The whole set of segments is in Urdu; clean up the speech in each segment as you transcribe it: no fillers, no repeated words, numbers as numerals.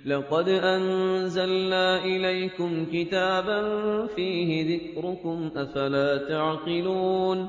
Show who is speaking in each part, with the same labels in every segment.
Speaker 1: لقد أنزلنا إليكم كتابا فيه ذكركم أفلا تعقلون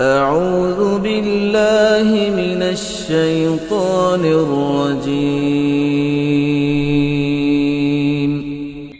Speaker 2: أعوذ بالله من الشيطان الرجيم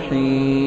Speaker 2: Rrahim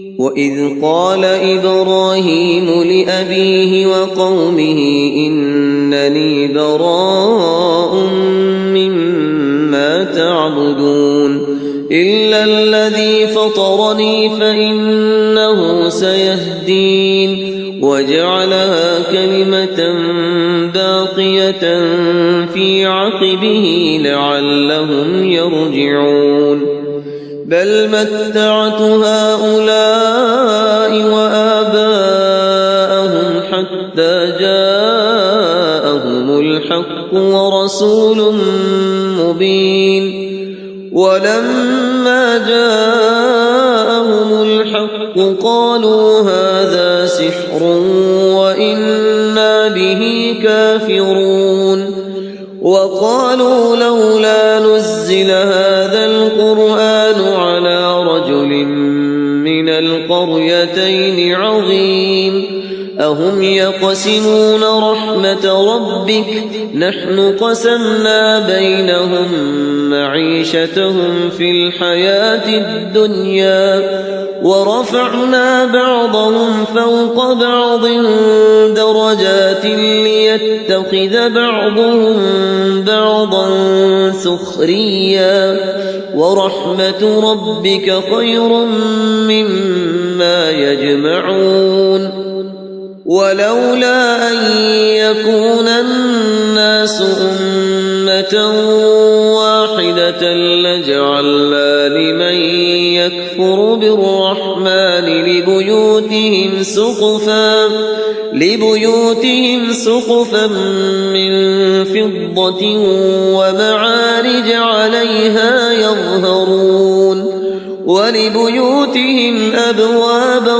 Speaker 2: وَإِذْ قَالَ إِبْرَاهِيمُ لِأَبِيهِ وَقَوْمِهِ إِنَّنِي بَرَاءٌ مِّمَّا تَعْبُدُونَ إِلَّا الَّذِي فَطَرَنِي فَإِنَّهُ سَيَهْدِينِ وَجَعَلَهَا كَلِمَةً بَاقِيَةً فِي عَقِبِهِ لَعَلَّهُمْ يَرْجِعُونَ بل متعت هؤلاء وآباءهم حتى جاءهم الحق ورسول مبين ولما جاءهم الحق قالوا هذا سحر وإنا به كافرون وقالوا لولا نزل هذا القرآن على رجل من القريتين عظيم أهم يقسمون رحمة ربك نحن قسمنا بينهم معيشتهم في الحياة الدنيا ورفعنا بعضهم فوق بعض درجات ليتخذ بعضهم بعضا سخريا ورحمة ربك خير مما يجمعون ولولا أن يكون الناس أمة واحدة لجعلنا لمن يكفر بالرحمن لبيوتهم سقفا من فضة ومعارج عليها يظهرون ولبيوتهم أبوابا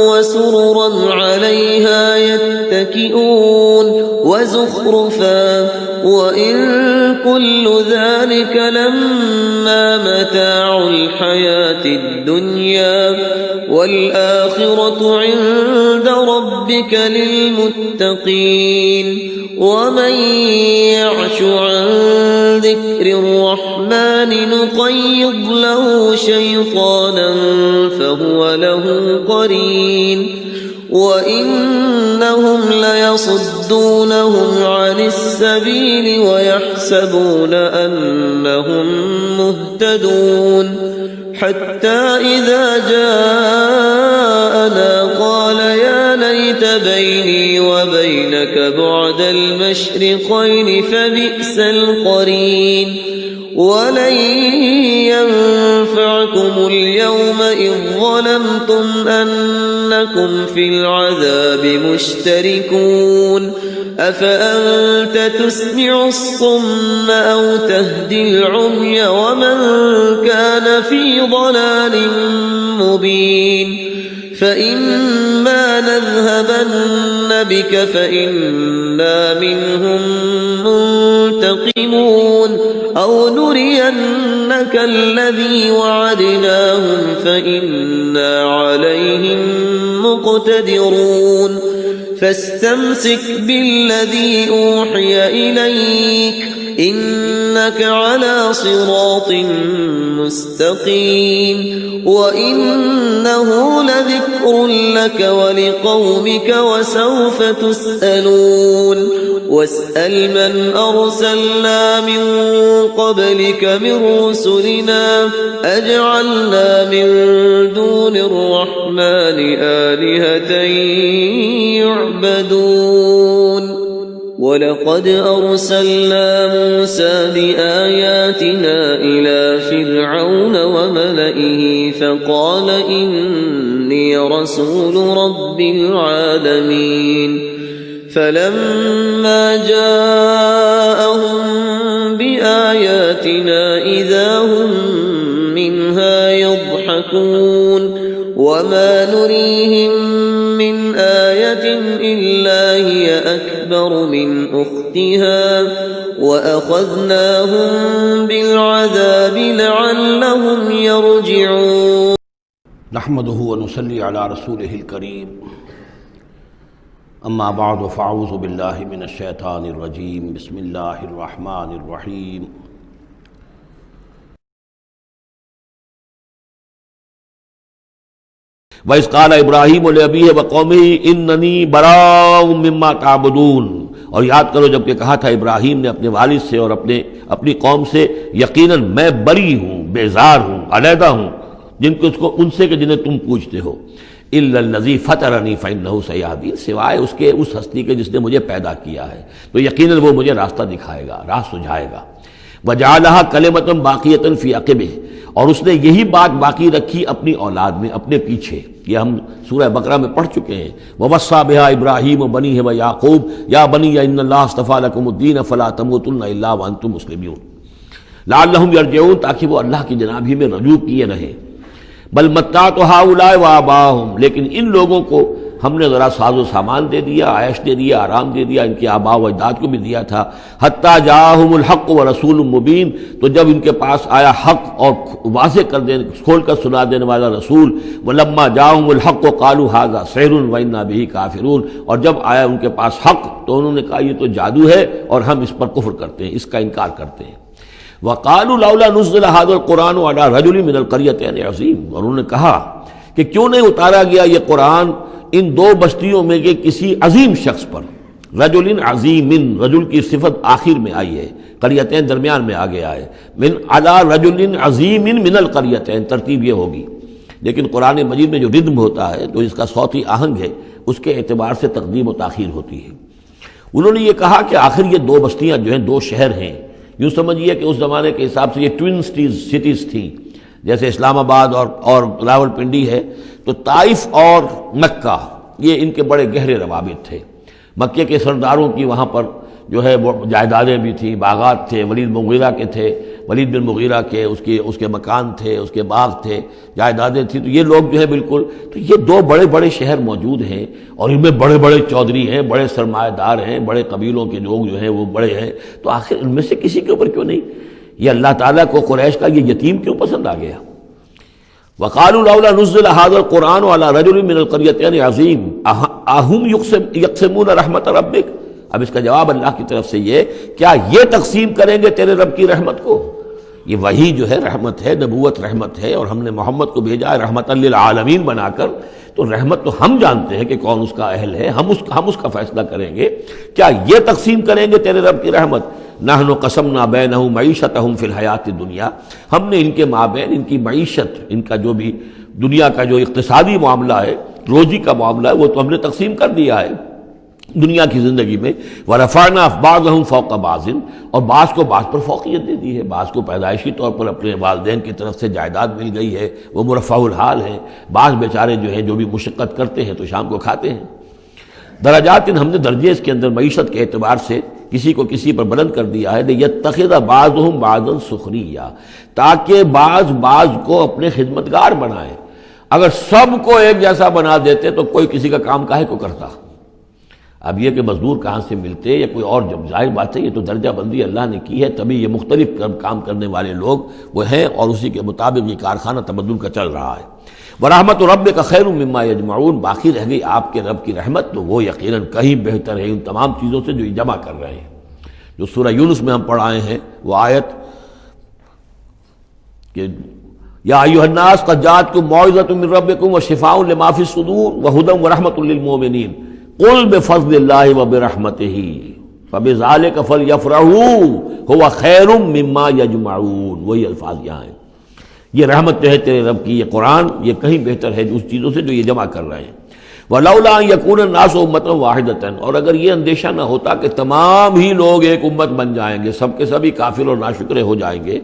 Speaker 2: وسررا عليها يتكئون وزخرفا وإن كل ذلك لما متاع الحياة الدنيا والآخرة عند ربك للمتقين ومن يعش عن ذكر الرحمن نقيض له شيطانا فهو له قرين وإنهم ليصدونهم عن السبيل ويحسبون أنهم مهتدون حتى إذا جاءنا قال يا ليت بيني وبينك بعد المشرقين فبئس القرين ولن ينفعكم اليوم إذ ظلمتم أنكم في العذاب مشتركون أفأنت تسمع الصم أو تهدي العمي ومن كان في ضلال مبين فإما نذهبن بك فإنا منهم منتقمون أو نرينك الذي وعدناهم فإنا عليهم مقتدرون فاستمسك بالذي أوحي إليك إنك على صراط مستقيم وإنه لذكر لك ولقومك وسوف تسألون واسأل من أرسلنا من قبلك من رسلنا أجعلنا من دون الرحمن آلهة يعبدون وَلَقَدْ أَرْسَلْنَا مُوسَى بِآيَاتِنَا إِلَى فِرْعَوْنَ وَمَلَئِهِ فَقَالَ إِنِّي رَسُولُ رَبِّ الْعَالَمِينَ فَلَمَّا جَاءَهُم بِآيَاتِنَا إِذَا هُم مِّنْهَا يَضْحَكُونَ وَمَا نُرِيهِم مِّنْ آيَةٍ إِلَّا هِيَ أَكْبَرُ مِنْ أُخْتِهَا وَأَخَذْنَاهُم بِالْعَذَابِ لَعَلَّهُمْ يَرْجِعُونَ
Speaker 3: نحمده ونصلي على رسوله الكريم اما بعد فاعوذ باللہ من الشیطان الرجیم بسم اللہ الرحمن الرحیم وَإِذْ قَالَ إِبْرَاهِيمُ لِأَبِيهِ وَقَوْمِهِ إِنَّنِي بَرَاءٌ مِّمَّا تَعْبُدُونَ، اور یاد کرو جب کہ کہا تھا ابراہیم نے اپنے والد سے اور اپنی قوم سے، یقیناً میں بری ہوں، بیزار ہوں، علیحدہ ہوں ان سے کہ جنہیں تم پوچھتے ہو، إِلَّا الَّذِي فَطَرَنِي فَإِنَّهُ سَيَهْدِينِ، سوائے اس کے اس ہستی کے جس نے مجھے پیدا کیا ہے تو یقیناً وہ مجھے راستہ دکھائے گا، راہ سجھائے گا۔ وَجَعَلَهَا كَلِمَةً بَاقِيَةً فِي عَقِبِهِ، اور اس نے یہی بات باقی رکھی اپنی اولاد میں، اپنے پیچھے۔ یہ ہم سورہ بقرہ میں پڑھ چکے ہیں، وَوَصَّىٰ بِهَا إِبْرَاهِيمُ بَنِيهِ وَيَعْقُوبُ يَا بَنِيَّ إِنَّ اللَّهَ اصْطَفَىٰ لَكُمُ الدِّينَ فَلَا تَمُوتُنَّ إِلَّا وَأَنتُم مُّسْلِمُونَ لَعَلَّهُمْ يَرْجِعُونَ، تاکہ وہ اللہ کی جناب ہی میں رجوع کیے رہیں۔ بل متعت ہؤلاء وآباءہم، لیکن ان لوگوں کو ہم نے ذرا ساز و سامان دے دیا، عیش دے دیا، آرام دے دیا، ان کے آباء و اجداد کو بھی دیا تھا۔ حتیٰ جاءہم الحق ورسول مبین، تو جب ان کے پاس آیا حق اور واضح کھول کر سنا دینے والا رسول، ولما جاءہم الحق قالوا ھذا سحر وإنا به کافرون، اور جب آیا ان کے پاس حق تو انہوں نے کہا یہ تو جادو ہے اور ہم اس پر کفر کرتے ہیں، اس کا انکار کرتے ہیں۔ وَقَالُوا لَوْلَا نُزِّلَ هَذَا الْقُرْآنُ عَلَىٰ رَجُلٍ مِّنَ الْقَرْيَتَيْنِ عَظِيمٍ، اور انہوں نے کہا کہ کیوں نہیں اتارا گیا یہ قرآن ان دو بستیوں میں کے کسی عظیم شخص پر۔ رجل عظیم، رجل کی صفت آخر میں آئی ہے، قریتین درمیان میں آ گیا ہے، من علی رجل عظیم من القریتین، ترتیب یہ ہوگی، لیکن قرآن مجید میں جو ردم ہوتا ہے، جو اس کا صوتی آہنگ ہے، اس کے اعتبار سے تقدیم و تاخیر ہوتی ہے۔ انہوں نے یہ کہا کہ آخر یہ دو بستیاں جو ہیں، دو شہر ہیں، یوں سمجھیے کہ اس زمانے کے حساب سے یہ ٹوین سٹیز تھیں، جیسے اسلام آباد اور راول پنڈی ہے، تو طائف اور مکہ یہ ان کے بڑے گہرے روابط تھے۔ مکے کے سرداروں کی وہاں پر جو ہے وہ جائیدادیں بھی تھیں، باغات تھے، ولید بن مغیرہ کے اس کے مکان تھے، اس کے باغ تھے، جائیدادیں تھیں، تو یہ لوگ جو ہے بالکل، تو یہ دو بڑے بڑے شہر موجود ہیں اور ان میں بڑے بڑے چودھری ہیں، بڑے سرمایہ دار ہیں، بڑے قبیلوں کے لوگ جو ہیں وہ بڑے ہیں، تو آخر ان میں سے کسی کے اوپر کیوں نہیں؟ یہ اللہ تعالیٰ کو قریش کا یہ یتیم کیوں پسند آ گیا؟ وَقَالُوا لَوْلَا نُزِّلَ هَذَا الْقُرْآنُ عَلَىٰ رَجُلٍ مِّنَ الْقَرْيَتَيْنِ عَظِيمٍ أَهُمْ يَقْسِمُونَ رَحْمَتَ رَبِّكَ، اب اس کا جواب اللہ کی طرف سے یہ، کیا یہ تقسیم کریں گے تیرے رب کی رحمت کو؟ یہ وحی جو ہے رحمت ہے، نبوت رحمت ہے، اور ہم نے محمد کو بھیجا ہے رحمت للعالمین بنا کر، تو رحمت تو ہم جانتے ہیں کہ کون اس کا اہل ہے، ہم اس کا فیصلہ کریں گے، کیا یہ تقسیم کریں گے تیرے رب کی رحمت؟ نحن قسمنا بینہم معیشتہم فی الحیات الدنیا، ہم نے ان کے مابین ان کی معیشت، ان کا جو بھی دنیا کا جو اقتصادی معاملہ ہے، روزی کا معاملہ ہے، وہ تو ہم نے تقسیم کر دیا ہے دنیا کی زندگی میں۔ وَرَفَعْنَا بَعْضَهُمْ فَوْقَ بَعْضٍ، اور بعض کو بعض پر فوقیت دے دی ہے، بعض کو پیدائشی طور پر اپنے والدین کی طرف سے جائیداد مل گئی ہے، وہ مرفع الحال ہیں، بعض بیچارے جو ہیں جو بھی مشقت کرتے ہیں تو شام کو کھاتے ہیں۔ درجات، ہم نے درجے اس کے اندر معیشت کے اعتبار سے کسی کو کسی پر بلند کر دیا ہے، لِيَتَّخِذَ بَعْضُهُمْ بَعْضًا سُخْرِيًّا، تاکہ بعض کو اپنے خدمتگار بنائیں۔ اگر سب کو ایک جیسا بنا دیتے تو کوئی کسی کا کام کاہے کو کرتا؟ اب یہ کہ مزدور کہاں سے ملتے یا کوئی اور، جب ظاہر بات ہے یہ تو درجہ بندی اللہ نے کی ہے، تبھی یہ مختلف کام کرنے والے لوگ وہ ہیں، اور اسی کے مطابق یہ کارخانہ تبدل کا چل رہا ہے۔ وَرَحْمَتُ رَبِّكَ خَيْرٌ مِّمَّا يَجْمَعُونَ، باقی رہ گئی آپ کے رب کی رحمت، تو وہ یقیناً کہیں بہتر ہے ان تمام چیزوں سے جو یہ جمع کر رہے ہیں۔ جو سورہ یونس میں ہم پڑھ آئے ہیں وہ آیت کہ یا ایھا الناس قد جاءتکم موعظۃ من ربکم وشفاء لما فی الصدور وہدی ورحمۃ للمؤمنین قل بفضل اللہ وبرحمتہ فبذلک فلیفرحوا ھو خیر مما یجمعون، وہی الفاظ یہاں ہیں۔ یہ رحمت جو ہے تیرے رب کی، یہ قرآن، یہ کہیں بہتر ہے اس چیزوں سے جو یہ جمع کر رہے ہیں۔ وَلَوْلَا أَن يَكُونَ النَّاسُ أُمَّةً وَاحِدَةً، اور اگر یہ اندیشہ نہ ہوتا کہ تمام ہی لوگ ایک امت بن جائیں گے، سب کے سبھی کافر اور ناشکرے ہو جائیں گے،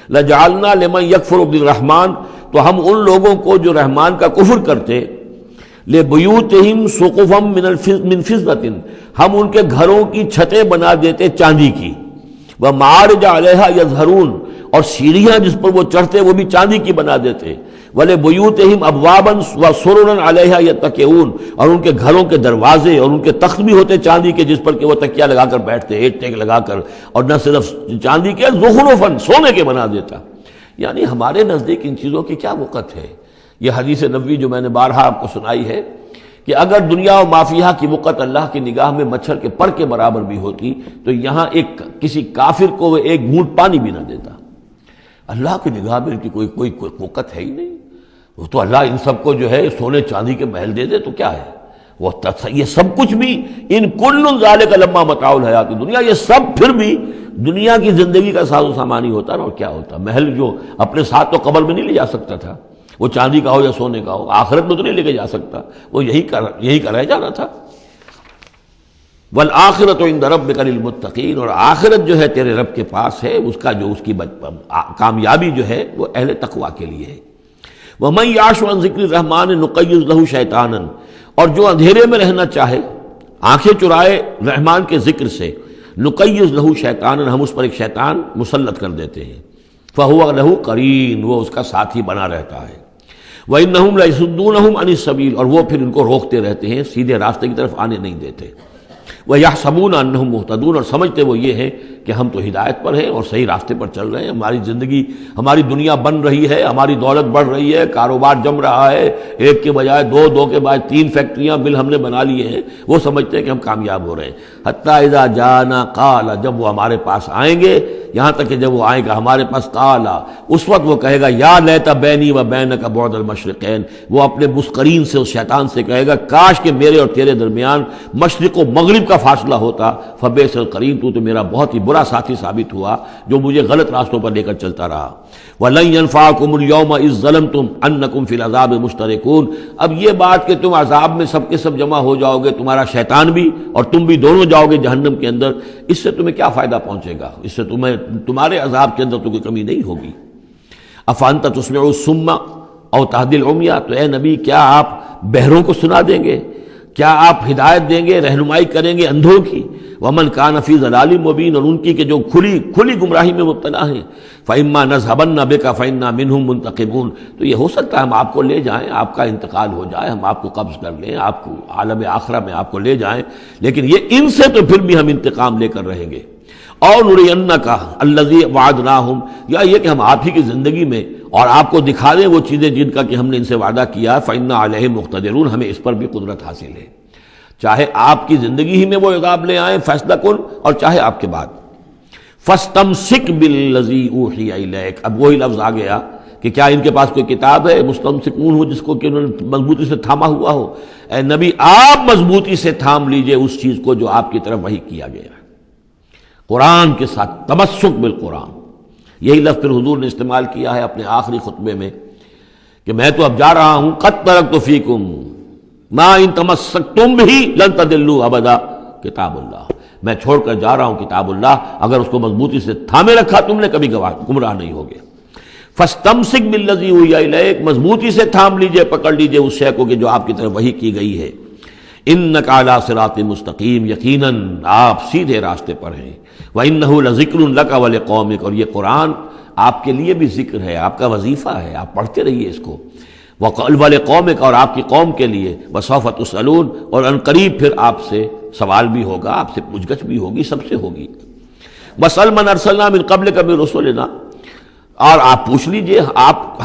Speaker 3: لَجَعَلْنَا لِمَن يَكْفُرُ بِالرَّحْمَٰنِ، تو ہم ان لوگوں کو جو رحمان کا کفر کرتے، لِبُيُوتِهِمْ سُقُفًا مِّن فِضَّةٍ، ہم ان کے گھروں کی چھتیں بنا دیتے چاندی کی، وَمَعَارِجَ عَلَيْهَا يَظْهَرُونَ، اور سیڑھیاں جس پر وہ چڑھتے وہ بھی چاندی کی بنا دیتے، وَلِبُيُوتِهِمْ أَبْوَابًا وَسُرُرًا عَلَيْهَا يَتَّكِئُونَ، اور ان کے گھروں کے دروازے اور ان کے تخت بھی ہوتے چاندی کے جس پر کہ وہ تکیہ لگا کر بیٹھتے، ایک ٹیک لگا کر، اور نہ صرف چاندی کے، زخرفاً، سونے کے بنا دیتا۔ یعنی ہمارے نزدیک ان چیزوں کی کیا وقت ہے؟ یہ حدیث نبوی جو میں نے بارہا آپ کو سنائی ہے کہ اگر دنیا و مافیہا کی وقت اللہ کی نگاہ میں مچھر کے پر کے برابر بھی ہوتی تو یہاں کسی کافر کو وہ ایک گھونٹ پانی بھی نہ دیتا۔ اللہ کی نگاہ میں ان کی کوئی وقت ہے ہی نہیں، وہ تو اللہ ان سب کو جو ہے سونے چاندی کے محل دے دے تو کیا ہے، وہ یہ سب کچھ بھی، ان کل ذالک لما متاع الحیات دنیا، یہ سب پھر بھی دنیا کی زندگی کا ساز و سامان ہی ہوتا نا، اور کیا ہوتا، محل جو اپنے ساتھ تو قبر میں نہیں لے جا سکتا تھا، وہ چاندی کا ہو یا سونے کا ہو، آخرت میں تو نہیں لے کے جا سکتا، وہ یہی کا رہ جانا تھا۔ والآخرۃ عند ربک للمتقین، اور آخرت جو ہے تیرے رب کے پاس ہے، اس کا جو اس کی کامیابی جو ہے وہ اہل تقویٰ کے لیے ہے۔ وَمَن يَعْشُ عَن ذِكْرِ الرَّحْمَٰنِ نُقَيِّضْ لَهُ شَيْطَانًا، اور جو اندھیرے میں رہنا چاہے، آنکھیں چرائے رحمان کے ذکر سے، نُقَيِّضْ لَهُ شَيْطَانًا، ہم اس پر ایک شیطان مسلط کر دیتے ہیں، فَهُوَ لَهُ قَرِينٌ، وہ اس کا ساتھی بنا رہتا ہے، وَإِنَّهُمْ لَيَصُدُّونَهُمْ عَنِ السَّبِيلِ، اور وہ پھر ان کو روکتے رہتے ہیں، سیدھے راستے کی طرف آنے نہیں دیتے، وَيَحْسَبُونَ أَنَّهُمْ مُهْتَدُونَ، اور سمجھتے وہ یہ ہیں کہ ہم تو ہدایت پر ہیں اور صحیح راستے پر چل رہے ہیں، ہماری زندگی، ہماری دنیا بن رہی ہے، ہماری دولت بڑھ رہی ہے، کاروبار جم رہا ہے، ایک کے بجائے دو کے بعد 3 فیکٹریاں مل ہم نے بنا لیے ہیں، وہ سمجھتے ہیں کہ ہم کامیاب ہو رہے ہیں۔ حتیٰ اذا جانا قال، جب وہ ہمارے پاس آئیں گے، یہاں تک کہ جب وہ آئے گا ہمارے پاس، قال، اس وقت وہ کہے گا یا لیت بینی و بینک بعد المشرقین، وہ اپنے مسقرین سے، اس شیطان سے کہے گا کاش کہ میرے اور تیرے درمیان مشرق و مغرب کا فاصلہ ہوتا، فبئس القرین، تو میرا بہت ہی برا ساتھی ثابت ہوا جو مجھے غلط راستوں پر لے کر چلتا رہا۔ وَلَن يَنفَعَكُمُ الْيَوْمَ إِذ ظَّلَمْتُمْ أَنَّكُمْ فِي الْعَذَابِ مُشْتَرِكُونَ، اب یہ بات کہ تم عذاب میں سب کے سب جمع ہو جاؤ گے، تمہارا شیطان بھی اور تم بھی دونوں جاؤ گے جہنم کے اندر، اس سے تمہیں کیا فائدہ پہنچے گا؟ اس سے تمہارے عذاب کے اندر تو کوئی کمی نہیں ہوگی۔ أَفَأَنْتَ تُسْمِعُ الصُّمَّ أَوْ تَهْدِي الْعُمْيَ، تو اے نبی کیا آپ بہروں کو سنا دیں گے، کیا آپ ہدایت دیں گے، رہنمائی کریں گے اندھوں کی؟ ومن کان فی ضلال مبین، اور ان کی کہ جو کھلی گمراہی میں مبتلا ہیں، فإما نذهبن بک فإنا منهم منتقمون، تو یہ ہو سکتا ہے ہم آپ کو لے جائیں، آپ کا انتقال ہو جائے، ہم آپ کو قبض کر لیں، آپ کو عالم آخرہ میں آپ کو لے جائیں، لیکن یہ ان سے تو پھر بھی ہم انتقام لے کر رہیں گے۔ اور نرینک الذی وعدناہم، یا یہ کہ ہم آپ ہی کی زندگی میں اور آپ کو دکھا دیں وہ چیزیں جن کا کہ ہم نے ان سے وعدہ کیا، فإنا علیہم مقتدرون، ہمیں اس پر بھی قدرت حاصل ہے، چاہے آپ کی زندگی ہی میں وہ عذاب لے آئیں فیصلہ کن، اور چاہے آپ کے بعد۔ فاستمسک بالذی اوحی الیک، اب وہی لفظ آ گیا کہ کیا ان کے پاس کوئی کتاب ہے مستمسکون ہو جس کو کہ انہوں نے مضبوطی سے تھاما ہوا ہو؟ اے نبی آپ مضبوطی سے تھام لیجئے اس چیز کو جو آپ کی طرف وحی کیا گیا ہے، قرآن کے ساتھ تمسک بالقرآن۔ یہی لفظ پھر حضور نے استعمال کیا ہے اپنے آخری خطبے میں کہ میں تو اب جا رہا ہوں، قد ترکت فیکم ما ان تمسکتم بہ لن تضلوا ابدا، کتاب اللہ، میں چھوڑ کر جا رہا ہوں کتاب اللہ، اگر اس کو مضبوطی سے تھامے رکھا تم نے کبھی گمراہ نہیں ہوگے۔ فاستمسک بالذی اوحی الیک، مضبوطی سے تھام لیجئے، پکڑ لیجئے اس شے کو کہ جو آپ کی طرف وحی کی گئی ہے۔ انک علی صراط مستقیم، یقیناً آپ سیدھے راستے پر ہیں۔ وانہ لذکر لک ولقومک، اور یہ قرآن آپ کے لیے بھی ذکر ہے، آپ کا وظیفہ ہے، آپ پڑھتے رہیے اس کو۔ وَلِقَوْمِكَ، اور آپ کی قوم کے لیے، وَسَوْفَ تُسْأَلُونَ، اور ان قریب پھر آپ سے سوال بھی ہوگا، آپ سے پوچھ گچھ بھی ہوگی، سب سے ہوگی۔ وَاسْأَلْ مَنْ أَرْسَلْنَا مِنْ قَبْلِكَ مِنْ رُسُلِنَا، اور آپ پوچھ لیجئے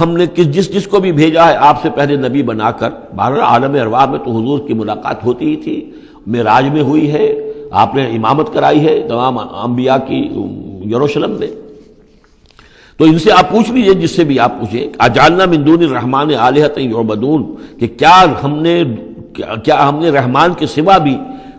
Speaker 3: ہم نے جس کو بھی بھیجا ہے آپ سے پہلے نبی بنا کر۔ بہرحال عالم ارواح میں تو حضور کی ملاقات ہوتی ہی تھی، معراج میں ہوئی ہے، آپ نے امامت کرائی ہے تمام انبیاء کی یروشلم میں، تو ان سے آپ پوچھ لیجئے، جس سے بھی آپ پوچھیں۔ اجعلنا من دون الرحمن آلہۃ یعبدون، کہ کیا ہم نے رحمان کے سوا بھی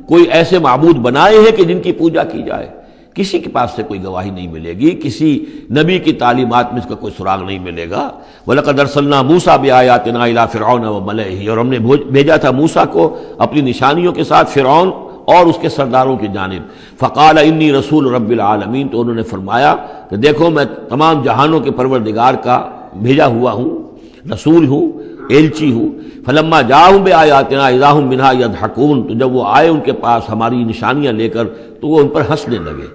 Speaker 3: کوئی ایسے معبود بنائے ہیں کہ جن کی پوجا کی جائے؟ کسی کے پاس سے کوئی گواہی نہیں ملے گی، کسی نبی کی تعلیمات میں اس کا کوئی سراغ نہیں ملے گا۔ وَلَقَدْ أَرْسَلْنَا مُوسَىٰ بِآيَاتِنَا إِلَىٰ فِرْعَوْنَ وَمَلَئِهِ، اور ہم نے بھیجا تھا موسیٰ کو اپنی نشانیوں کے ساتھ فرعون اور اس کے سرداروں کی جانب۔ فَقَالَ إِنِّي رَسُولُ رَبِّ الْعَالَمِينَ، تو انہوں نے فرمایا کہ دیکھو میں تمام جہانوں کے پروردگار کا بھیجا ہوا ہوں، رسول ہوں، ایلچی ہوں۔ فلما جاءہم بآیاتنا اذا ہم منہا یضحکون، تو جب وہ آئے ان کے پاس ہماری نشانیاں لے کر تو وہ ان پر ہنسنے لگے۔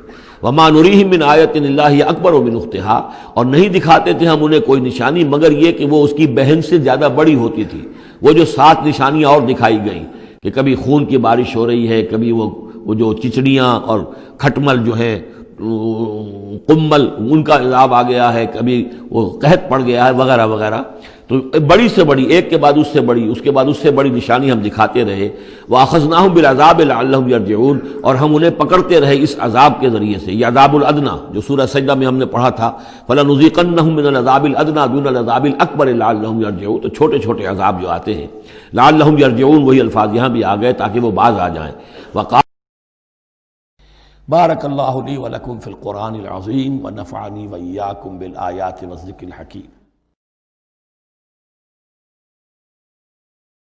Speaker 3: وما نریہم من آیۃ الا ہی اکبر من اختہا، اور نہیں دکھاتے تھے ہم انہیں کوئی نشانی مگر یہ کہ وہ اس کی بہن سے زیادہ بڑی ہوتی تھی۔ وہ جو 7 نشانیاں اور دکھائی گئیں کہ کبھی خون کی بارش ہو رہی ہے، کبھی وہ جو چچڑیاں اور کھٹمل جو ہے قمل ان کا عذاب آ گیا ہے، کبھی وہ قحط پڑ گیا ہے وغیرہ وغیرہ، تو بڑی سے بڑی، ایک کے بعد اس سے بڑی، اس کے بعد اس سے بڑی نشانی ہم دکھاتے رہے۔ وَأَخَذْنَاهُمْ بِالْعَذَابِ لَعَلَّهُمْ يَرْجِعُونَ، اور ہم انہیں پکڑتے رہے اس عذاب کے ذریعے سے، یہ عذاب الادنیٰ جو سورہ سجدہ میں ہم نے پڑھا تھا، فَلَنُذِيقَنَّهُم مِّنَ الْعَذَابِ الْأَدْنَىٰ دُونَ الْعَذَابِ الْأَكْبَرِ لَعَلَّهُمْ يَرْجِعُونَ، تو چھوٹے چھوٹے عذاب جو آتے ہیں لَعَلَّهُمْ يَرْجِعُونَ، وہی الفاظ یہاں بھی آ گئے تاکہ وہ باز آ جائیں۔ بارک اللہ لی ولکم فی القرآن العظیم ونفعنی وإیاکم بالآیات والذکر الحکیم۔